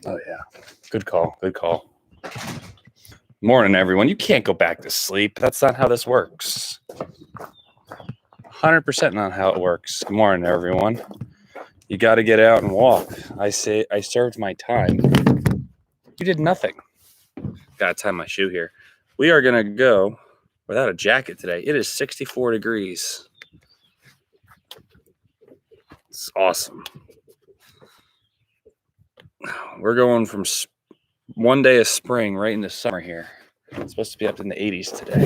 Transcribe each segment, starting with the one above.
Oh, yeah. Good call. Good call. Morning, everyone. You can't go back to sleep. That's not how this works. 100% not how it works. Good morning, everyone. You got to get out and walk. I served my time. You did nothing. Got to tie my shoe here. We are going to go without a jacket today. It is 64 degrees. It's awesome. We're going from one day of spring right into summer here. It's supposed to be up in the 80s today.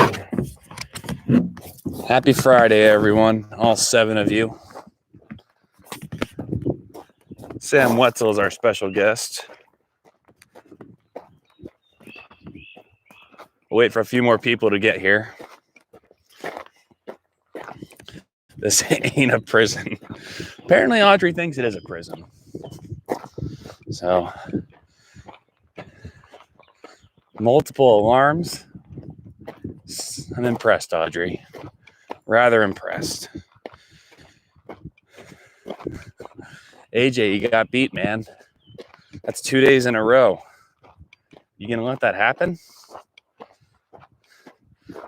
Happy Friday, everyone. All 7 of you. Sam Wetzel is our special guest. We'll wait for a few more people to get here. This ain't a prison. Apparently, Audrey thinks it is a prison. So, multiple alarms. I'm impressed, Audrey. Rather impressed. AJ, you got beat, man. That's 2 days in a row. You gonna let that happen?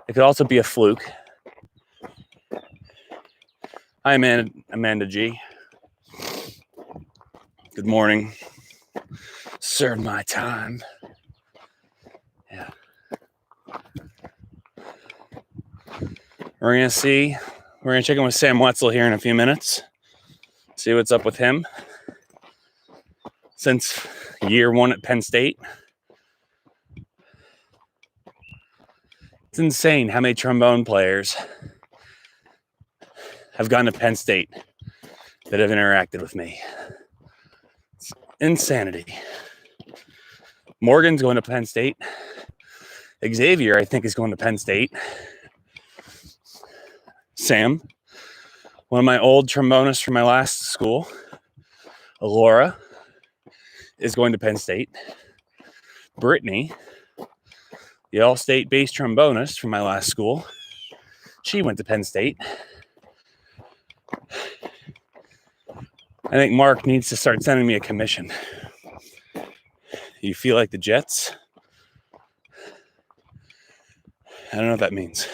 It could also be a fluke. Hi, Amanda G. Good morning. Serve my time. Yeah. We're gonna check in with Sam Wetzel here in a few minutes. See what's up with him. Since year 1 at Penn State. It's insane how many trombone players have gone to Penn State that have interacted with me. It's insanity. Morgan's going to Penn State. Xavier, I think, is going to Penn State. Sam, one of my old trombonists from my last school, Laura, is going to Penn State. Brittany, the all-state bass trombonist from my last school, she went to Penn State. I think Mark needs to start sending me a commission. You feel like the Jets? I don't know what that means.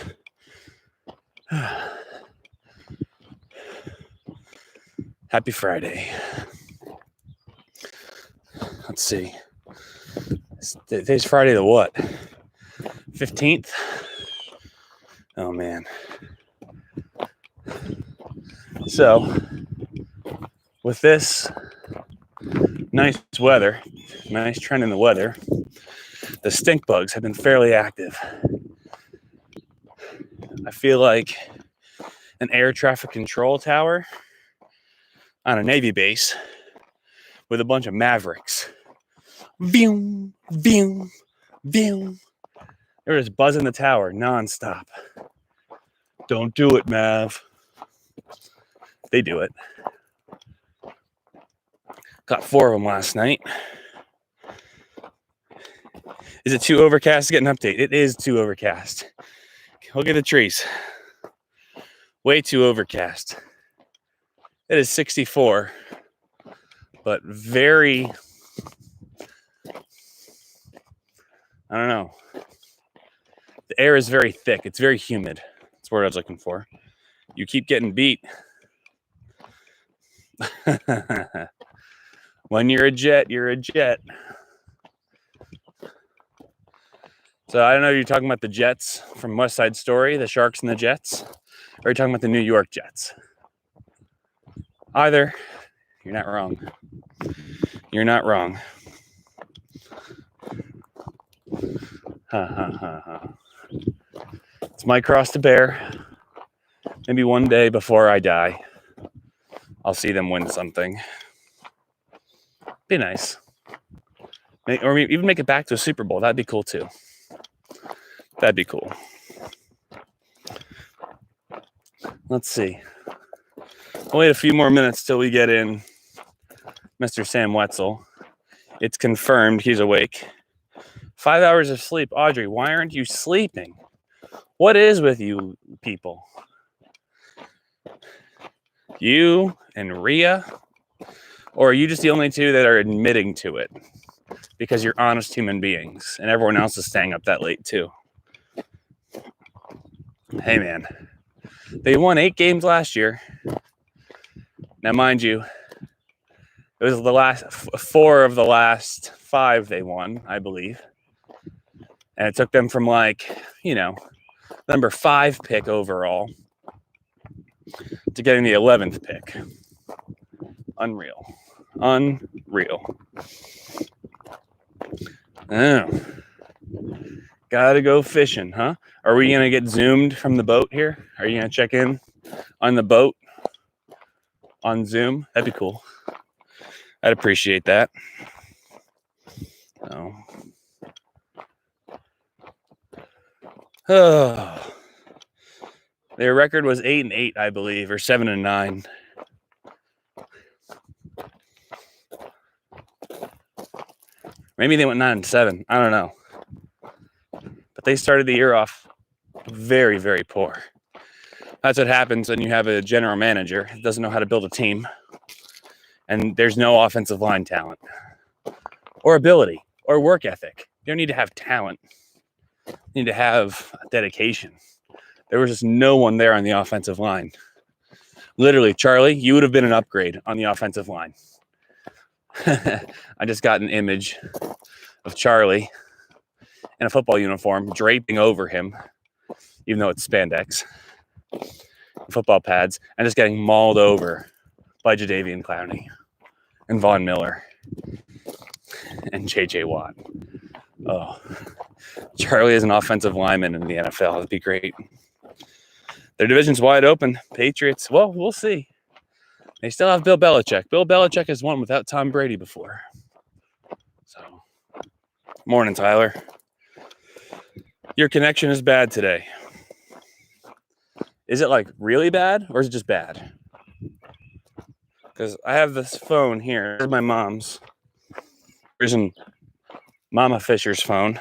Happy Friday. Let's see. Today's Friday the what? 15th? Oh, man. So, with this nice weather, nice trend in the weather, the stink bugs have been fairly active. I feel like an air traffic control tower on a Navy base with a bunch of Mavericks. Vroom, vroom, vroom. They're just buzzing the tower nonstop. Don't do it, Mav. They do it. Got 4 of them last night. Is it too overcast to get an update? It is too overcast. Look at the trees. Way too overcast. It is 64, but very, I don't know. The air is very thick. It's very humid. That's the word I was looking for. You keep getting beat. When you're a Jet, you're a Jet. So I don't know if you're talking about the Jets from West Side Story, the Sharks and the Jets, or you're talking about the New York Jets. Either, you're not wrong. You're not wrong. It's my cross to bear. Maybe one day before I die, I'll see them win something. Be nice. Or even make it back to a Super Bowl. That'd be cool too. That'd be cool. Let's see. I'll wait a few more minutes till we get in Mr. Sam Wetzel. It's confirmed he's awake. 5 hours of sleep. Audrey, why aren't you sleeping? What is with you people? You and Rhea? Or are you just the only two that are admitting to it? because you're honest human beings, and everyone else is staying up that late too. Hey, man, they won 8 games last year. Now, mind you, it was the last 4 of the last 5 they won, I believe. And it took them from number 5 pick overall to getting the 11th pick. Unreal. Oh. Gotta go fishing, huh? Are we going to get zoomed from the boat here? Are you going to check in on the boat on Zoom? That'd be cool. I'd appreciate that. Oh. Their record was 8-8, I believe, or 7-9. Maybe they went 9-7. I don't know. But they started the year off very, very poor. That's what happens when you have a general manager who doesn't know how to build a team, and there's no offensive line talent or ability or work ethic. You don't need to have talent. You need to have dedication. There was just no one there on the offensive line. Literally, Charlie, you would have been an upgrade on the offensive line. I just got an image of Charlie in a football uniform draping over him, even though it's spandex, football pads, and just getting mauled over by Jadeveon Clowney and Von Miller and J.J. Watt. Oh, Charlie is an offensive lineman in the NFL. That'd be great. Their division's wide open. Patriots, well, we'll see. They still have Bill Belichick. Bill Belichick has won without Tom Brady before. So, morning, Tyler. Your connection is bad today. Is it really bad, or is it just bad? Because I have this phone here. Here's my mom's. Here's Mama Fisher's phone.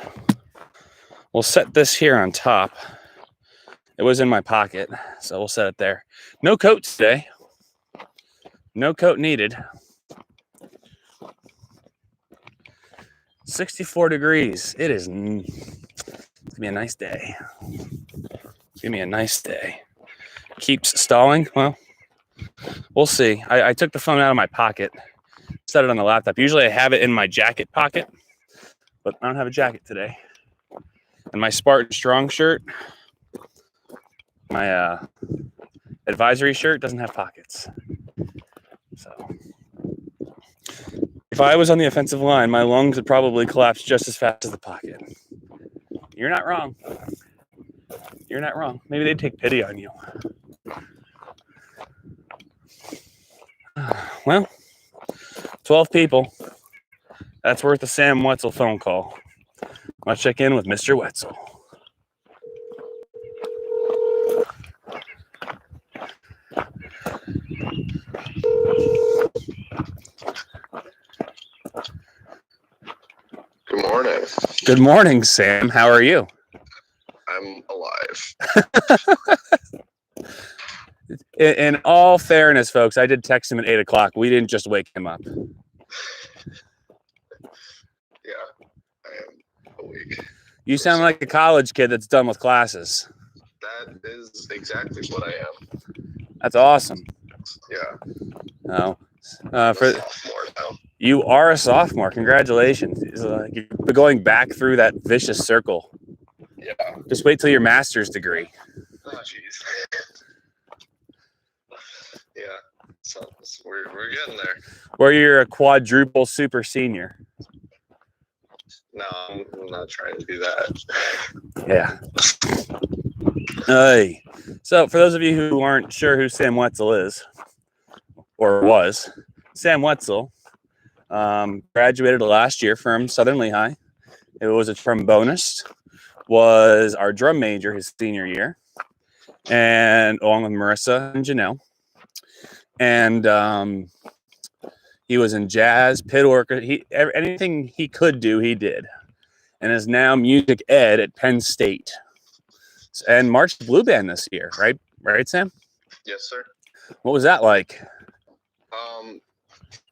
We'll set this here on top. It was in my pocket, so we'll set it there. No coat today. No coat needed. 64 degrees. It is. It's going to be a nice day. It's going to be a nice day. Keeps stalling. Well, we'll see. I took the phone out of my pocket, set it on the laptop. Usually I have it in my jacket pocket, but I don't have a jacket today. And my Spartan Strong shirt, my advisory shirt, doesn't have pockets. So if I was on the offensive line, my lungs would probably collapse just as fast as the pocket. You're not wrong. You're not wrong. Maybe they'd take pity on you. Well, 12 people. That's worth a Sam Wetzel phone call. Let's check in with Mr. Wetzel. Good morning. Good morning, Sam. How are you? I'm alive. In all fairness, folks, I did text him at 8 o'clock. We didn't just wake him up. Yeah, I am awake. You sound like a college kid that's done with classes. That is exactly what I am. That's awesome. Yeah. No, for sophomore now. You are a sophomore. Congratulations. You're going back through that vicious circle. Yeah. Just wait till your master's degree. Oh, jeez. Yeah. So we're getting there. Where you're a quadruple super senior. No, I'm not trying to do that. Yeah. Hey. So for those of you who aren't sure who Sam Wetzel is, or was, Sam Wetzel graduated last year from Southern Lehigh. It was a trombonist, was our drum major his senior year, and along with Marissa and Janelle. And he was in jazz, pit orchestra. Anything he could do, he did. And is now music ed at Penn State. And marched Blue Band this year, right? Right, Sam? Yes, sir. What was that like?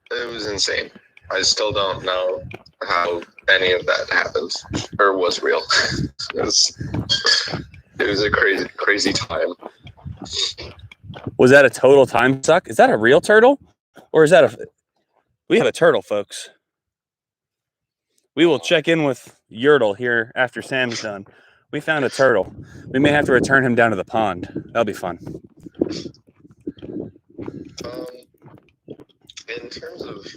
It was insane. I still don't know how any of that happened or was real. it was a crazy time. Was that a total time suck? Is that a real turtle? Or is that a... We have a turtle, folks. We will check in with Yertle here after Sam's done. We found a turtle. We may have to return him down to the pond. That'll be fun. In terms of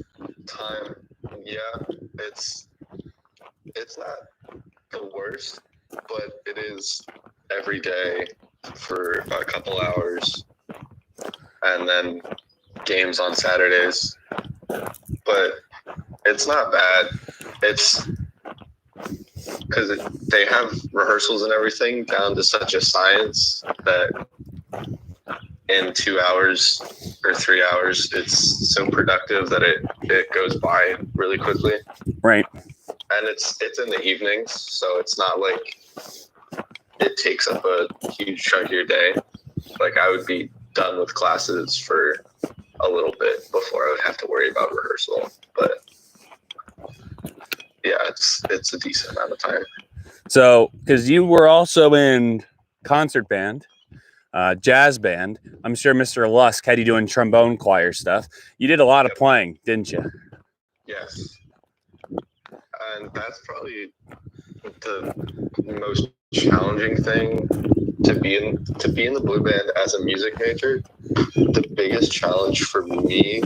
time, yeah, it's not the worst, but it is every day for a couple hours, and then games on Saturdays. But it's not bad. It's because they have rehearsals and everything down to such a science that in 2 hours or 3 hours, it's so productive that it goes by really quickly. Right. And it's in the evenings, so it's not like it takes up a huge chunk of your day. Like I would be done with classes for a little bit before I would have to worry about rehearsal. But yeah, it's a decent amount of time. So, because you were also in concert band, jazz band, I'm sure Mr. Lusk had you doing trombone choir stuff. You did a lot of playing, didn't you? Yes. And that's probably the most challenging thing to be in the blue band as a music major. The biggest challenge for me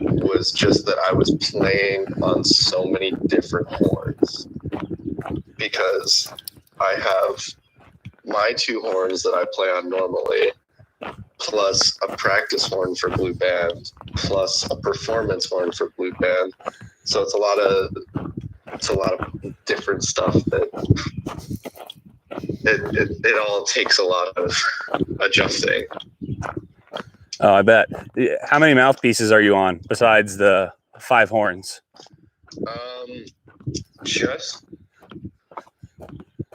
was just that I was playing on so many different horns, because I have my 2 horns that I play on normally, plus a practice horn for blue band, plus a performance horn for blue band. So it's a lot of different stuff that it all takes a lot of adjusting. Oh, I bet. How many mouthpieces are you on besides the 5 horns? Just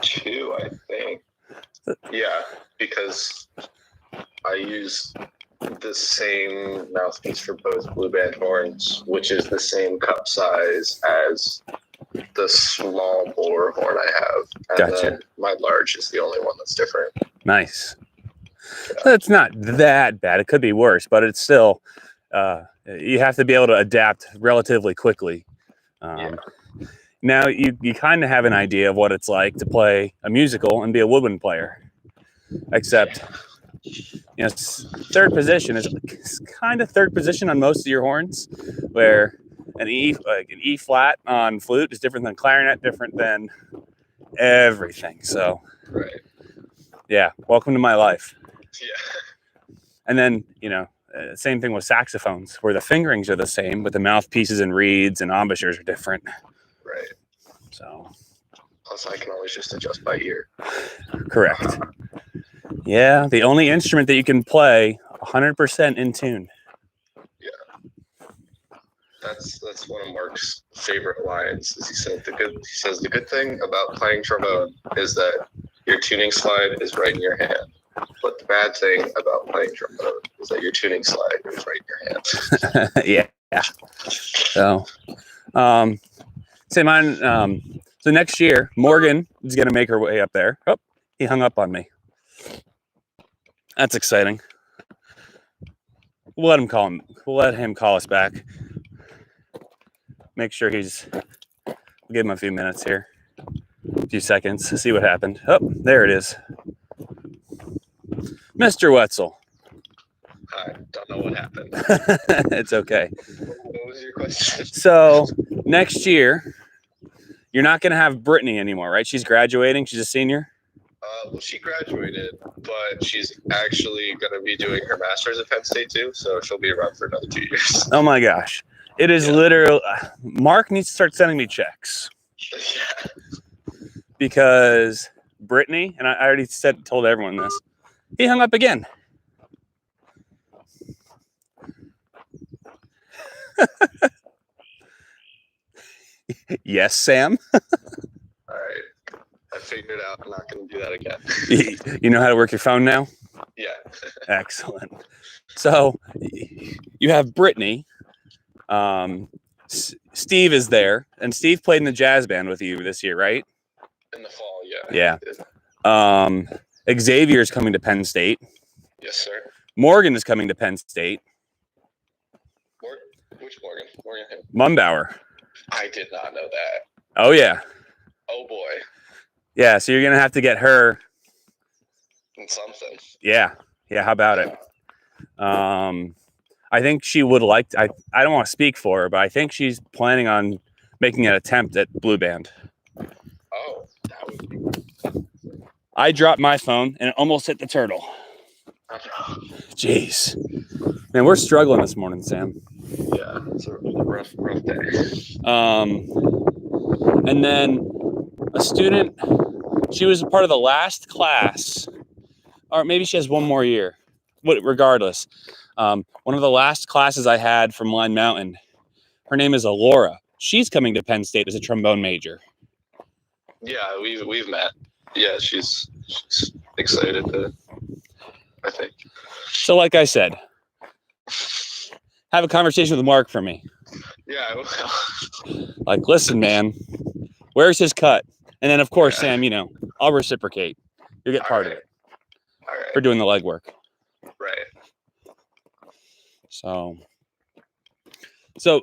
2, I think. Yeah, because I use the same mouthpiece for both blue band horns, which is the same cup size as the small bore horn I have. And Gotcha. then my large is the only one that's different. Nice. It's not that bad. It could be worse, but it's still, you have to be able to adapt relatively quickly. Now, you kind of have an idea of what it's like to play a musical and be a woodwind player, except, third position is kind of third position on most of your horns, where an E flat on flute is different than clarinet, different than everything. So, right. Yeah, welcome to my life. Yeah. And then, same thing with saxophones, where the fingerings are the same, but the mouthpieces and reeds and embouchures are different. Right. So. Plus, I can always just adjust by ear. Correct. Yeah, the only instrument that you can play 100% in tune. Yeah. That's one of Mark's favorite lines. Is he says the good thing about playing trombone is that your tuning slide is right in your hand. But the bad thing about playing trombone is that your tuning slide is right in your hand. Yeah. So, say mine. So next year, Morgan is going to make her way up there. Oh, he hung up on me. That's exciting. We'll let him call us back. Make sure we'll give him a few minutes here. A few seconds to see what happened. Oh, there it is. Mr. Wetzel. I don't know what happened. It's okay. What was your question? So next year, you're not going to have Brittany anymore, right? She's graduating. She's a senior. Well, she graduated, but she's actually going to be doing her master's at Penn State too, so she'll be around for another 2 years. Oh my gosh. It is literally, Mark needs to start sending me checks. Yeah. Because Brittany, and I already told everyone this, he hung up again. Yes, Sam? All right. I figured out I'm not going to do that again. You know how to work your phone now? Yeah. Excellent. So you have Brittany Steve is there, and Steve played in the jazz band with you this year, right? In the fall, Yeah. Xavier is coming to Penn State. Yes, sir. Morgan is coming to Penn State. Which Morgan? Morgan who? Mumbauer. I did not know that. Oh, yeah. Oh, boy. Yeah, so you're going to have to get her. Something. Yeah. Yeah, how about it? I think she would like to, I don't want to speak for her, but I think she's planning on making an attempt at Blue Band. Oh, that would be. I dropped my phone and it almost hit the turtle. Jeez. Man, we're struggling this morning, Sam. Yeah, it's a rough day. And then a student, she was a part of the last class, or maybe she has one more year. Regardless, one of the last classes I had from Line Mountain, her name is Alora. She's coming to Penn State as a trombone major. Yeah, we've met. Yeah, she's excited to, I think. So like I said, have a conversation with Mark for me. Yeah, I will. Like, listen, man, where's his cut? And then, of course, Sam, I'll reciprocate. You'll get part of it. All right. For doing the legwork. Right. So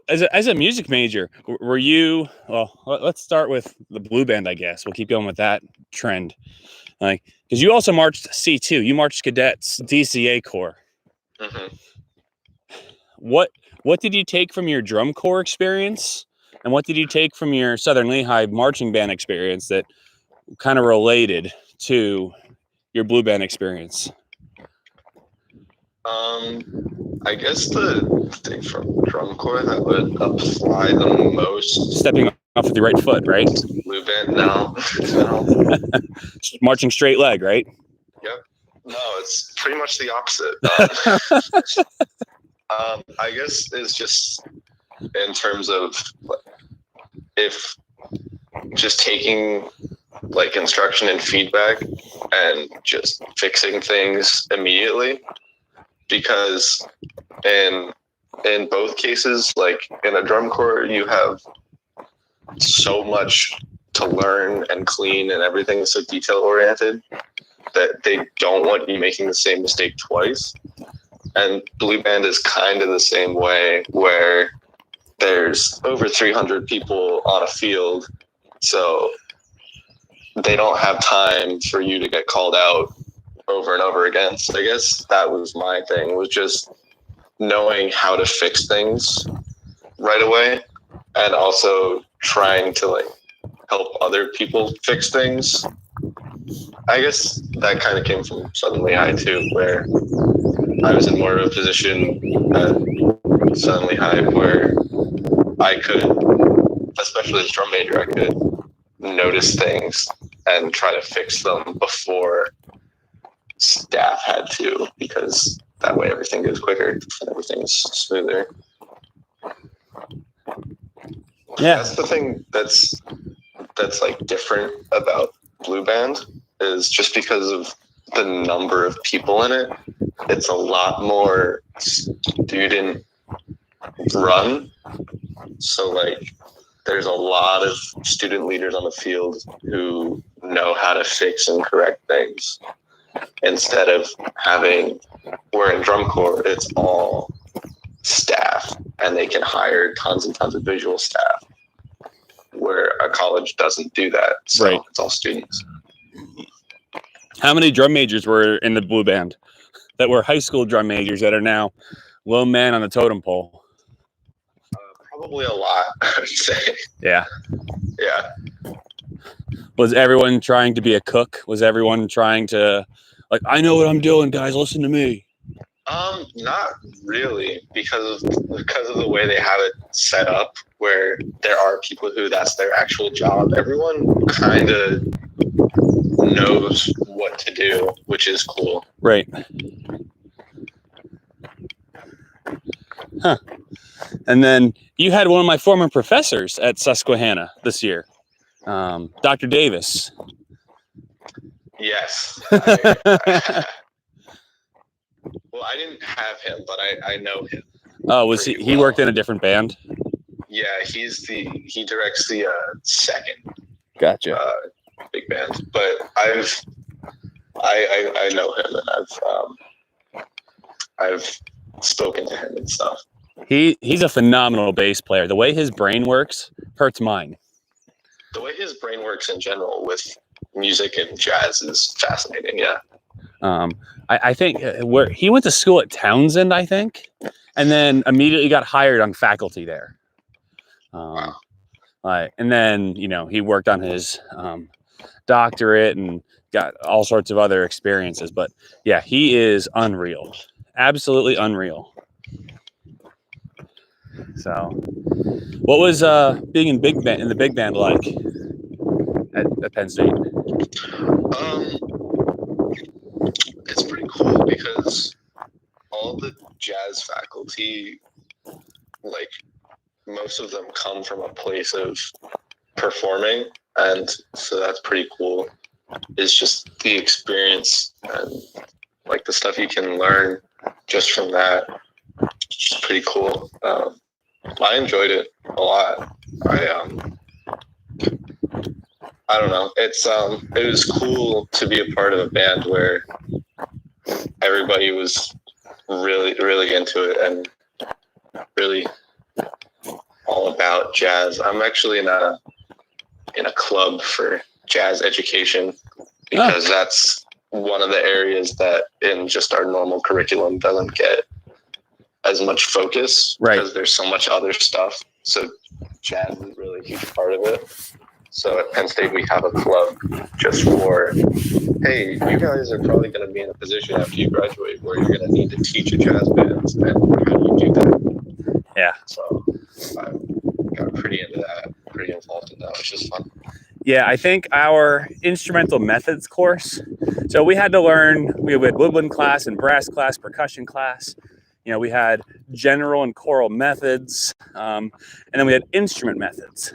as a music major, were you, well, let's start with the Blue Band, I guess. We'll keep going with that trend. Like, because you also marched C2. You marched cadets, DCA Corps. Mm-hmm. What did you take from your drum corps experience? And what did you take from your Southern Lehigh marching band experience that kind of related to your Blue Band experience? I guess the thing from drum corps that would apply the most. Stepping off with the right foot, right? Blue Band, no. Marching straight leg, right? Yep. No, it's pretty much the opposite. I guess it's just in terms of if just taking like instruction and feedback and just fixing things immediately, because in both cases, like in a drum corps, you have so much to learn and clean, and everything is so detail oriented that they don't want you making the same mistake twice. And Blue Band is kind of the same way, where there's over 300 people on a field, so they don't have time for you to get called out over and over again. So I guess that was my thing, was just knowing how to fix things right away, and also trying to like help other people fix things. I guess that kind of came from Southern Lehigh too, where I was in more of a position at Southern Lehigh where I could, especially as drum major, I could notice things and try to fix them before staff had to, because that way everything goes quicker and everything's smoother. Yeah, that's the thing that's like different about Blue Band, is just because of the number of people in it. It's a lot more student run. So like there's a lot of student leaders on the field who know how to fix and correct things, instead of having, we're in drum corps, it's all staff, and they can hire tons and tons of visual staff, where a college doesn't do that. So right. It's all students. How many drum majors were in the Blue Band that were high school drum majors that are now low man on the totem pole? Probably a lot, I would say. Yeah. Yeah. Was everyone trying to be a cook? Was everyone trying to, like, I know what I'm doing, guys, listen to me? Not really, because of the way they have it set up, where there are people who that's their actual job. Everyone kind of knows what to do, which is cool. Right. Huh. And then you had one of my former professors at Susquehanna this year, Dr. Davis. Yes. Well, I didn't have him, but I know him. Oh, was he? He worked in a different band. Yeah, he directs the second Gotcha. big band. But I know him, and I've spoken to him and stuff. He's a phenomenal bass player. The way his brain works hurts mine. The way his brain works in general with music and jazz is fascinating. Yeah. I think where he went to school at Townsend, I think, and then immediately got hired on faculty there. Wow. And then he worked on his doctorate and got all sorts of other experiences. But yeah, he is unreal, absolutely unreal. So, what was being in the big band like at Penn State? It's pretty cool because all the jazz faculty, like most of them, come from a place of performing, and so that's pretty cool. It's just the experience and like the stuff you can learn just from that. It's just pretty cool. I enjoyed it a lot. I don't know. It was cool to be a part of a band where everybody was really, really into it and really all about jazz. I'm actually in a club for jazz education because that's one of the areas that in just our normal curriculum doesn't get as much focus, right? Because there's so much other stuff. So jazz is really a huge part of it. So at Penn State, we have a club just for, hey, you guys are probably going to be in a position after you graduate where you're going to need to teach a jazz band, and how do you do that? Yeah. So I got pretty into that, pretty involved in that, which is fun. Yeah, I think our instrumental methods course, so we had woodwind class and brass class, percussion class. We had general and choral methods, and then we had instrument methods.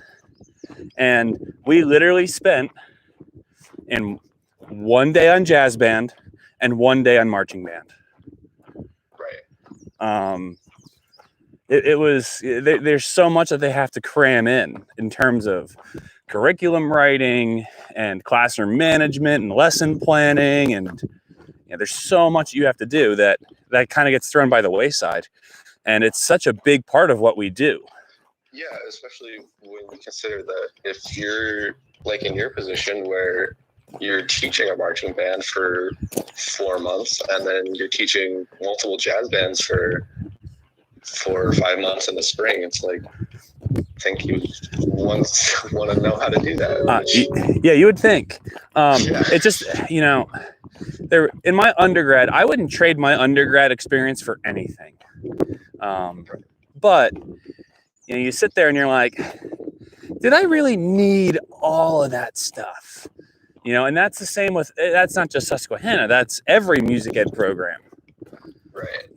And we literally spent in one day on jazz band and one day on marching band. Right. There's so much that they have to cram in terms of curriculum writing and classroom management and lesson planning. And there's so much you have to do that kind of gets thrown by the wayside. And it's such a big part of what we do. Yeah, especially when you consider that if you're like in your position where you're teaching a marching band for 4 months and then you're teaching multiple jazz bands for 4 or 5 months in the spring, it's like, I think you want to know how to do that. Yeah, you would think. Yeah. It just, there in my undergrad, I wouldn't trade my undergrad experience for anything. But you sit there and you're like, did I really need all of that stuff? And that's the same that's not just Susquehanna, that's every music ed program. Right.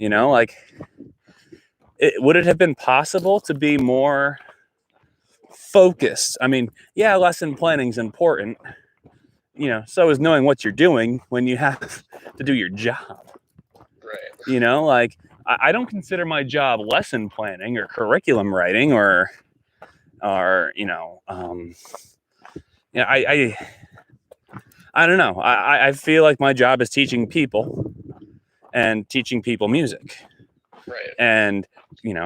Would it have been possible to be more focused? I mean, yeah, lesson planning is important. So is knowing what you're doing when you have to do your job. Right. I don't consider my job lesson planning or curriculum writing or I don't know. I feel like my job is teaching people and teaching people music. Right. And,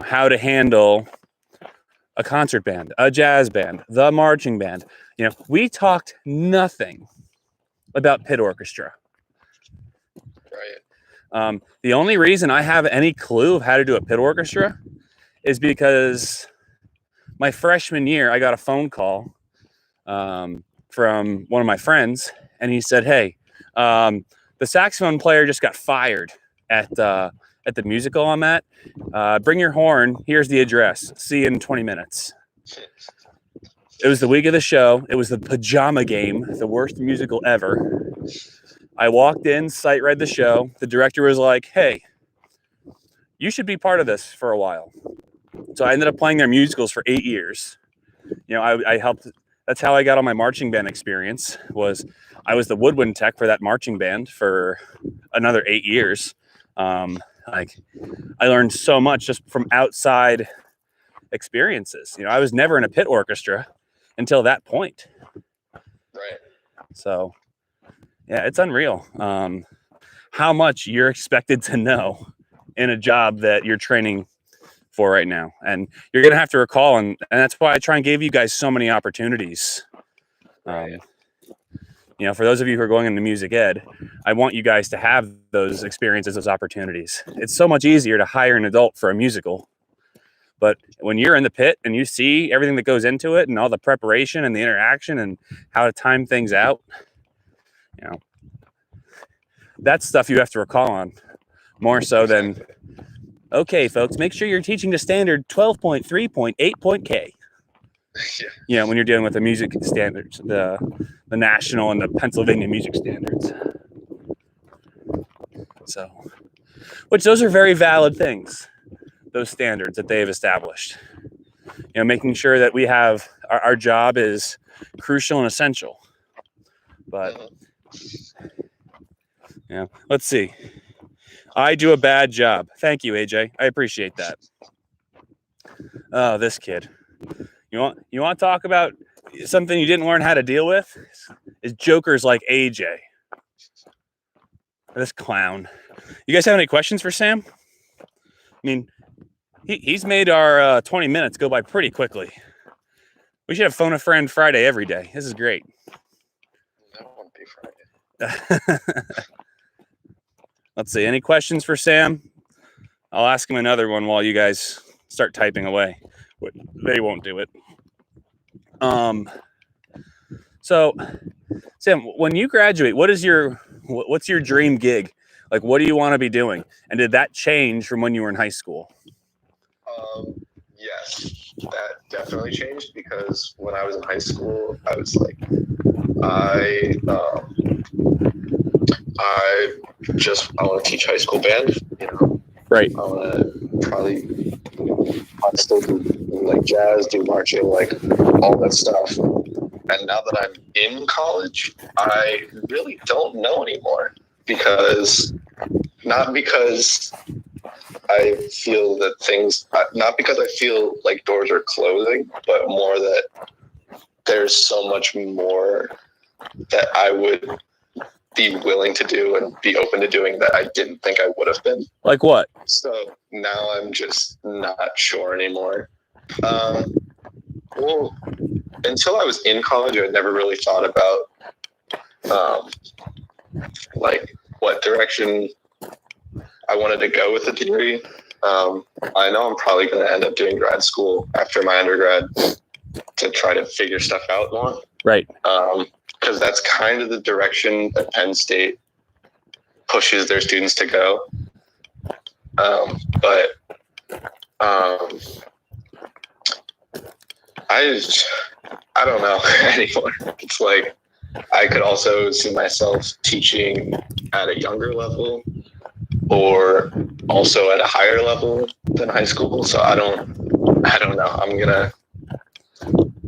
how to handle a concert band, a jazz band, the marching band. We talked nothing about pit orchestra. Right. The only reason I have any clue of how to do a pit orchestra is because my freshman year, I got a phone call from one of my friends, and he said, hey, the saxophone player just got fired at the musical I'm at. Bring your horn. Here's the address. See you in 20 minutes. It was the week of the show. It was the Pajama Game, the worst musical ever. I walked in, sight read the show. The director was like, hey, you should be part of this for a while. So I ended up playing their musicals for 8 years. I helped. That's how I got all my marching band experience. I was the woodwind tech for that marching band for another 8 years. I learned so much just from outside experiences. I was never in a pit orchestra until that point. Right. So, yeah, it's unreal how much you're expected to know in a job that you're training for right now. And you're going to have to recall, and that's why I try and give you guys so many opportunities. Right. For those of you who are going into music ed, I want you guys to have those experiences, those opportunities. It's so much easier to hire an adult for a musical. But when you're in the pit and you see everything that goes into it and all the preparation and the interaction and how to time things out, that's stuff you have to recall on more so than, okay, folks, make sure you're teaching the standard 12.3.8.K. Yeah. When you're dealing with the music standards, the national and the Pennsylvania music standards. So, which those are very valid things, those standards that they have established. Making sure that we have our job is crucial and essential. But let's see. I do a bad job. Thank you, AJ. I appreciate that. Oh, this kid. You want to talk about something you didn't learn how to deal with? Is jokers like AJ. This clown. You guys have any questions for Sam? I mean, he's made our 20 minutes go by pretty quickly. We should have Phone a Friend Friday every day. This is great. That won't be Friday. Let's see. Any questions for Sam? I'll ask him another one while you guys start typing away. They won't do it. So, Sam, when you graduate, what's your dream gig? Like, what do you want to be doing? And did that change from when you were in high school? Yes, that definitely changed, because when I was in high school, I was like, I want to teach high school band. Right. I want to probably still do like jazz, do marching, like all that stuff. And now that I'm in college, I really don't know anymore, not because I feel like doors are closing, but more that there's so much more that I would be willing to do and be open to doing that I didn't think I would have been. Like what? So now I'm just not sure anymore. Well, until I was in college, I never really thought about like what direction I wanted to go with the degree. I know I'm probably going to end up doing grad school after my undergrad to try to figure stuff out more. Right. Because that's kind of the direction that Penn State pushes their students to go. But I don't know anymore. It's like I could also see myself teaching at a younger level or also at a higher level than high school. So I don't know. I'm gonna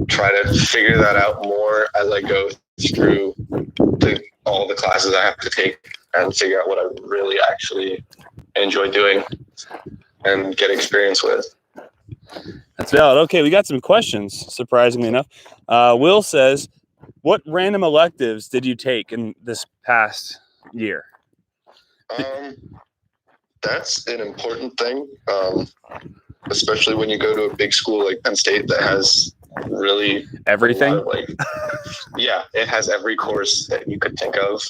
try to figure that out more as I go through all the classes I have to take and figure out what I really actually enjoy doing and get experience with. That's valid. Okay, we got some questions, surprisingly enough. Will says, what random electives did you take in this past year? That's an important thing, especially when you go to a big school like Penn State that has really everything. It has every course that you could think of.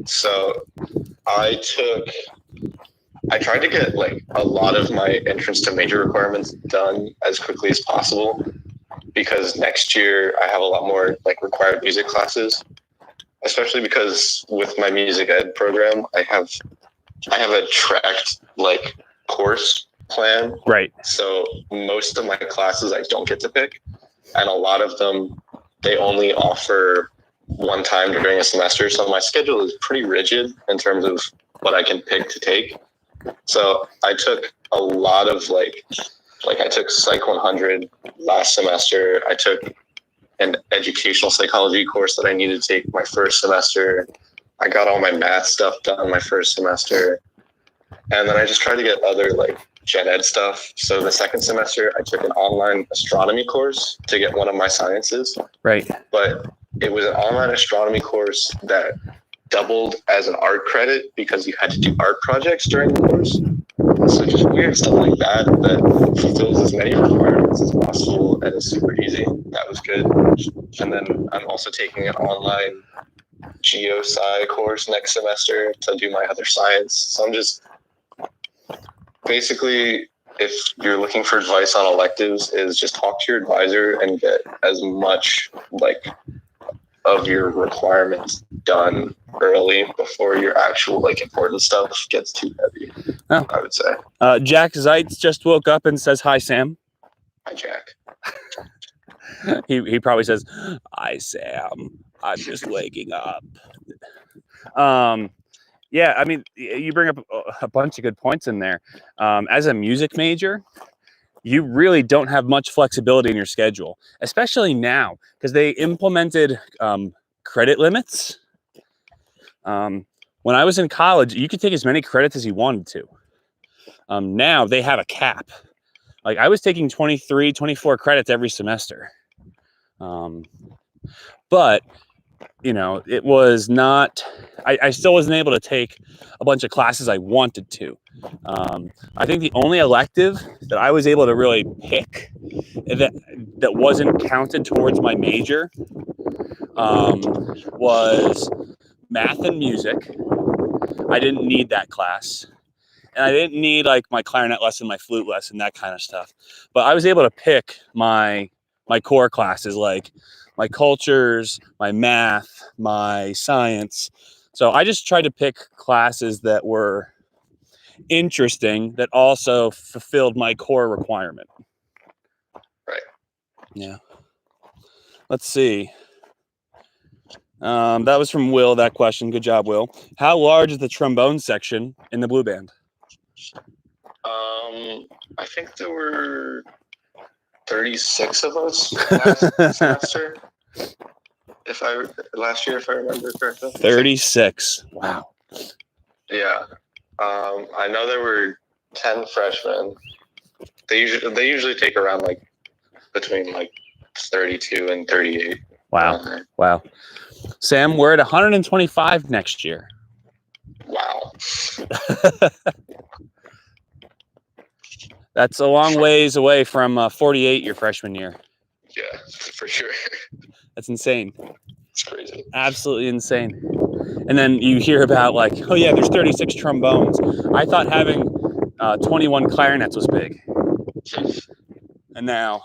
So I tried to get like a lot of my entrance to major requirements done as quickly as possible, because next year I have a lot more like required music classes, especially because with my music ed program, I have a tracked like course plan. Right. So most of my classes I don't get to pick, and a lot of them they only offer one time during a semester. So my schedule is pretty rigid in terms of what I can pick to take. So I took a lot of like I took Psych 100 last semester. I took an educational psychology course that I needed to take my first semester. I got all my math stuff done my first semester. And then I just tried to get other like gen ed stuff. So the second semester, I took an online astronomy course to get one of my sciences. Right. But it was an online astronomy course that doubled as an art credit because you had to do art projects during the course. So just weird stuff like that that fulfills as many requirements as possible and is super easy. That was good. And then I'm also taking an online geo-sci course next semester to do my other science. So I'm just basically, if you're looking for advice on electives, is just talk to your advisor and get as much like of your requirements done early before your actual like important stuff gets too heavy. Oh. I would say. Jack Zeitz just woke up and says, "Hi, Sam." Hi, Jack. He probably says, "Hi, Sam. I'm just waking up." Yeah, I mean, you bring up a bunch of good points in there. As a music major, you really don't have much flexibility in your schedule, especially now because they implemented credit limits. When I was in college, you could take as many credits as you wanted to. Now they have a cap. Like I was taking 23, 24 credits every semester. But, you know, it was not, I still wasn't able to take a bunch of classes I wanted to. I think the only elective that I was able to really pick that wasn't counted towards my major was math and music. I didn't need that class. And I didn't need like my clarinet lesson, my flute lesson, that kind of stuff. But I was able to pick my core classes, like my cultures, my math, my science. So I just tried to pick classes that were interesting that also fulfilled my core requirement. Right. Yeah. Let's see. That was from Will, that question. Good job, Will. How large is the trombone section in the blue band? I think there were 36 of us last semester. Last year, if I remember correctly. 36. Wow. Yeah. I know there were 10 freshmen. They usually take around like between like 32 and 38. Wow. Wow. Sam, we're at 125 next year. Wow. That's a long ways away from 48 your freshman year. Yeah, for sure. That's insane. It's crazy. Absolutely insane. And then you hear about like, oh yeah, there's 36 trombones. I thought having 21 clarinets was big. And now,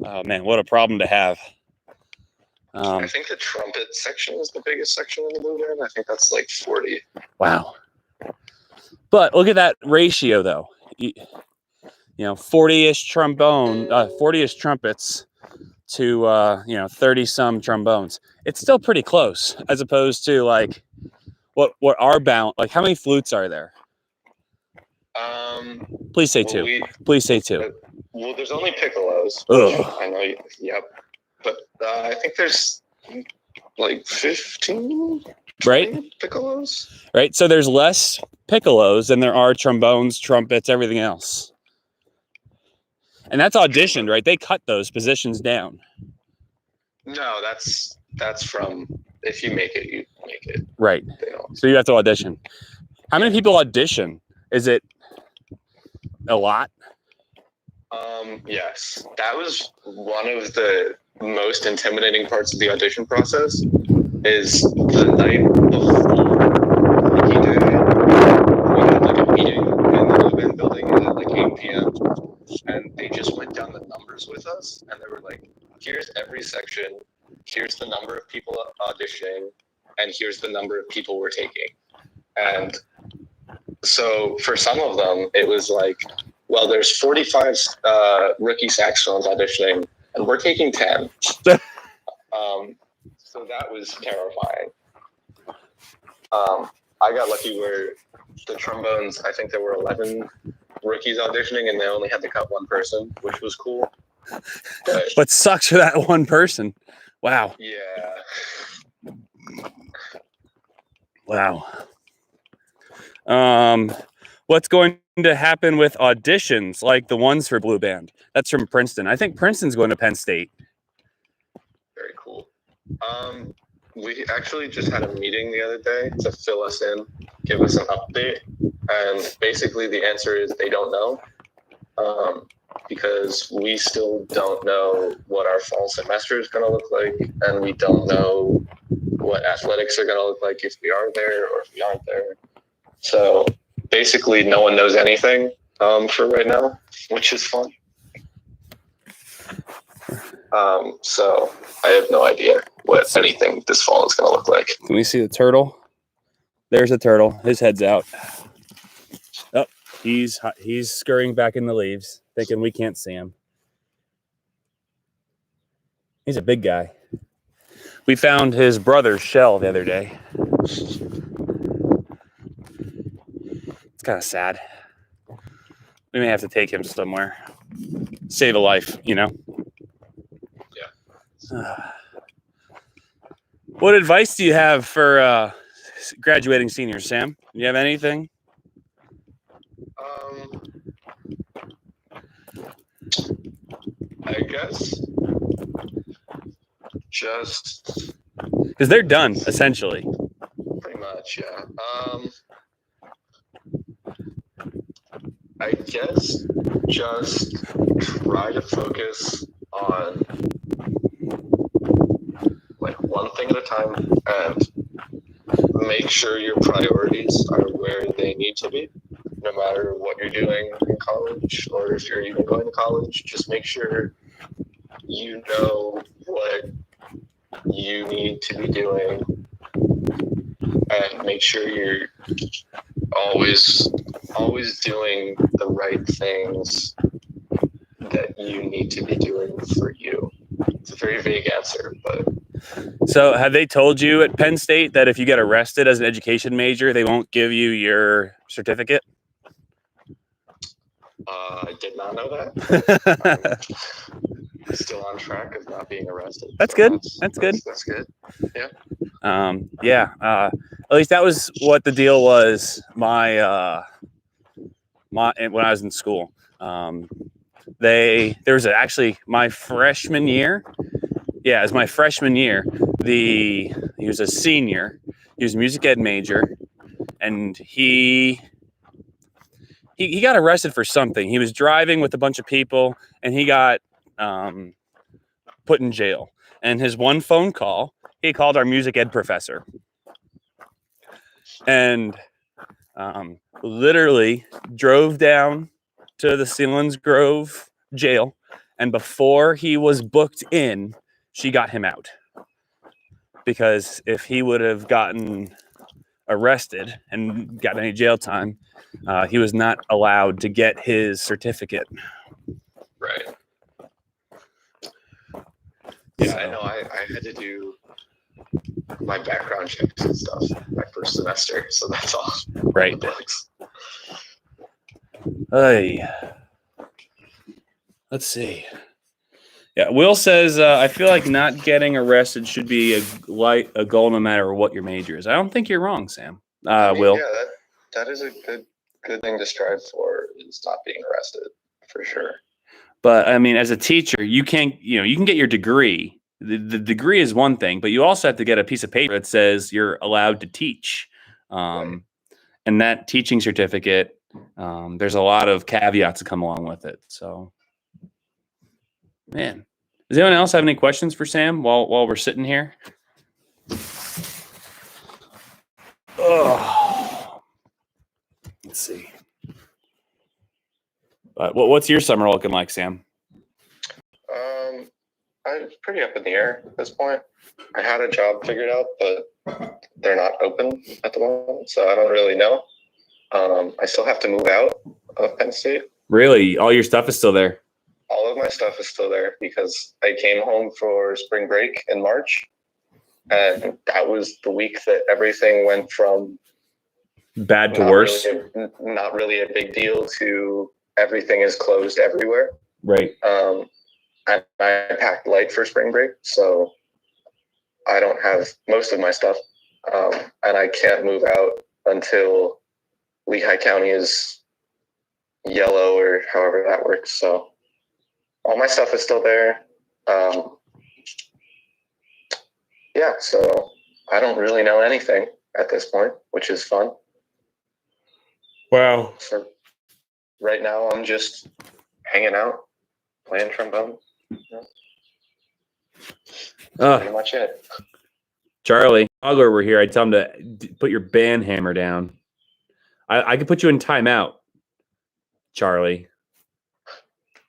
oh man, what a problem to have. I think the trumpet section is the biggest section in the blue band. I think that's like 40. Wow. But look at that ratio though. You know, 40-ish trombone, 40-ish trumpets to 30-some trombones. It's still pretty close as opposed to like what are bound, like how many flutes are there? Please say two. Please say two. Well, there's only piccolos. I know. Yep. But I think there's like 15, right? Piccolos. Right. So there's less piccolos than there are trombones, trumpets, everything else. And that's auditioned, right? They cut those positions down. No, that's from if you make it, you make it. Right. So you have to audition. How many people audition? Is it a lot? Yes. That was one of the most intimidating parts of the audition process is the night before Rookie Day, we had like a meeting in the Blue Band building at like 8 p.m. and they just went down the numbers with us and they were like, here's every section, here's the number of people auditioning, and here's the number of people we're taking. And so for some of them, it was like, well, there's 45 rookie saxophones auditioning, and we're taking 10. So that was terrifying. I got lucky where the trombones, I think there were 11 rookies auditioning, and they only had to cut one person, which was cool. But sucks for that one person. Wow. Yeah. Wow. What's going to happen with auditions like the ones for Blue Band? That's from Princeton. I think Princeton's going to Penn State. Very cool. We actually just had a meeting the other day to fill us in, give us an update, and basically the answer is they don't know, because we still don't know what our fall semester is going to look like, and we don't know what athletics are going to look like if we are there or if we aren't there. So basically, no one knows anything for right now, which is fun. So I have no idea what anything this fall is going to look like. Can we see the turtle? There's a turtle. His head's out. Oh, he's scurrying back in the leaves, thinking we can't see him. He's a big guy. We found his brother's shell the other day. It's kind of sad. We may have to take him somewhere. Save a life, you know? Yeah. What advice do you have for graduating seniors, Sam? Do you have anything? I guess just Because they're done, essentially. pretty much, yeah. I guess just try to focus on like one thing at a time and make sure your priorities are where they need to be, no matter what you're doing in college or if you're even going to college. Just make sure you know what you need to be doing and make sure you're always doing the right things that you need to be doing for you. It's a very vague answer, but So have they told you at Penn State that if you get arrested as an education major, they won't give you your certificate? I did not know that. I'm still on track of not being arrested. That's so good. That's good. That's good. Yeah. At least that was what the deal was. When I was in school, there was actually my freshman year. Yeah, it was my freshman year. He was a senior. He was a music ed major, and he got arrested for something. He was driving with a bunch of people, and he got put in jail. And his one phone call, he called our music ed professor, and literally drove down to the Selinsgrove jail. And before he was booked in, she got him out. Because if he would have gotten arrested and got any jail time, he was not allowed to get his certificate. Right. Yeah, I know. I had to do my background checks and stuff my first semester, so that's all. Right. The books. Hey. Let's see. Yeah, Will says, I feel like not getting arrested should be a goal no matter what your major is. I don't think you're wrong, Sam. Will. Yeah, that is a good thing to strive for, is not being arrested, for sure. But I mean, as a teacher, you can get your degree. The degree is one thing, but you also have to get a piece of paper that says you're allowed to teach. Right. And that teaching certificate, there's a lot of caveats that come along with it. So, man, does anyone else have any questions for Sam while we're sitting here? Oh, let's see. What's your summer looking like, Sam? I'm pretty up in the air at this point. I had a job figured out, but they're not open at the moment, so I don't really know. I still have to move out of Penn State. Really? All your stuff is still there? All of my stuff is still there because I came home for spring break in March, and that was the week that everything went from bad to worse. Not really a big deal to everything is closed everywhere. Right. And I packed light for spring break, so I don't have most of my stuff, and I can't move out until Lehigh County is yellow or however that works. So all my stuff is still there. Yeah, so I don't really know anything at this point, which is fun. Wow. So right now I'm just hanging out, playing trombone. Pretty much it. Charlie, Ogler were here. I tell him to put your band hammer down. I could put you in timeout, Charlie.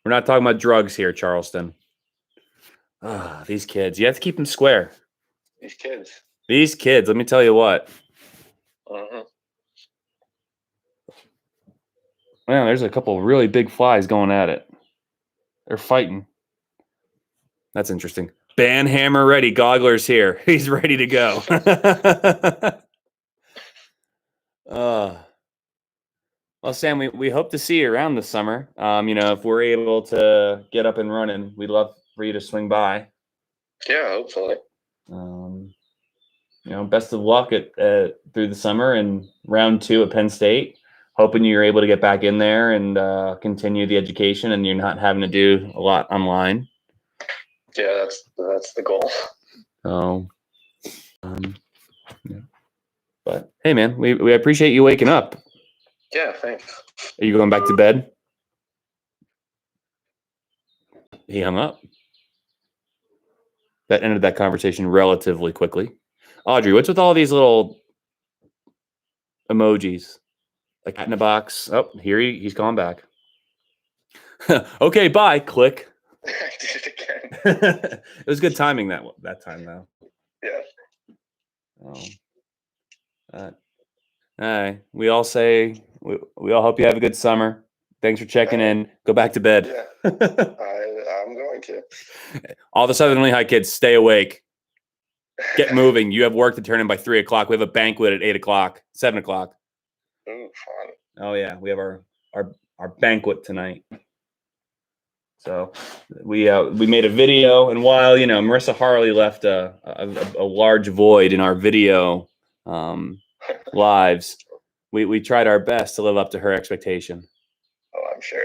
We're not talking about drugs here, Charleston. These kids. You have to keep them square. These kids, let me tell you what. Mm-hmm. Man, there's a couple of really big flies going at it. They're fighting. That's interesting. Band hammer ready. Goggler's here. He's ready to go. Well, Sam, we hope to see you around this summer. If we're able to get up and running, we'd love for you to swing by. Yeah, hopefully. Best of luck at through the summer and round 2 at Penn State. Hoping you're able to get back in there and continue the education, and you're not having to do a lot online. Yeah, that's the goal. Yeah. But hey, man, we appreciate you waking up. Yeah, thanks. Are you going back to bed? He hung up. That ended that conversation relatively quickly. Audrey, what's with all these little emojis? A cat in a box. Oh, here he's calling back. Okay, bye. Click. I did it again. It was good timing that time, though. Yeah. All right. We all say we all hope you have a good summer. Thanks for checking in. Go back to bed. Yeah, I'm going to. All the Southern Lehigh kids, stay awake. Get moving. You have work to turn in by 3 o'clock. We have a banquet at 8 o'clock, 7 o'clock. Ooh, fun. Oh yeah, we have our banquet tonight. So we made a video, and while Marissa Harley left a large void in our video lives, we tried our best to live up to her expectation. Oh, I'm sure.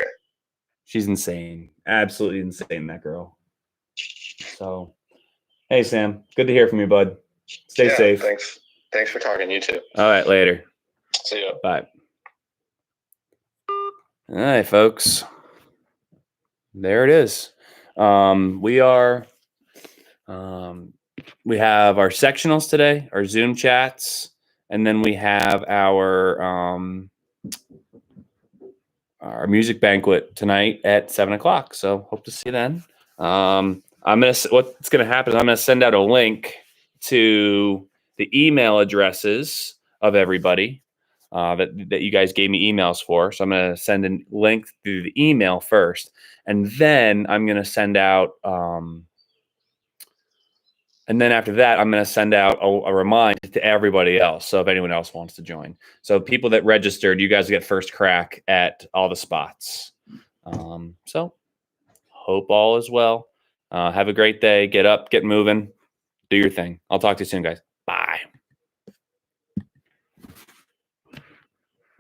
She's insane, absolutely insane, that girl. So, hey Sam, good to hear from you, bud. Stay safe. Thanks for talking. You too. All right, later. See ya. Bye. All right, folks. There it is. We have our sectionals today, our Zoom chats, and then we have our music banquet tonight at 7 o'clock. So hope to see you then. What's gonna happen is I'm gonna send out a link to the email addresses of everybody that you guys gave me emails for. So I'm gonna send a link through the email first, and then I'm gonna send out and then after that, I'm going to send out a reminder to everybody else. So if anyone else wants to join. So people that registered, you guys get first crack at all the spots. So hope all is well. Have a great day. Get up, get moving, do your thing. I'll talk to you soon, guys.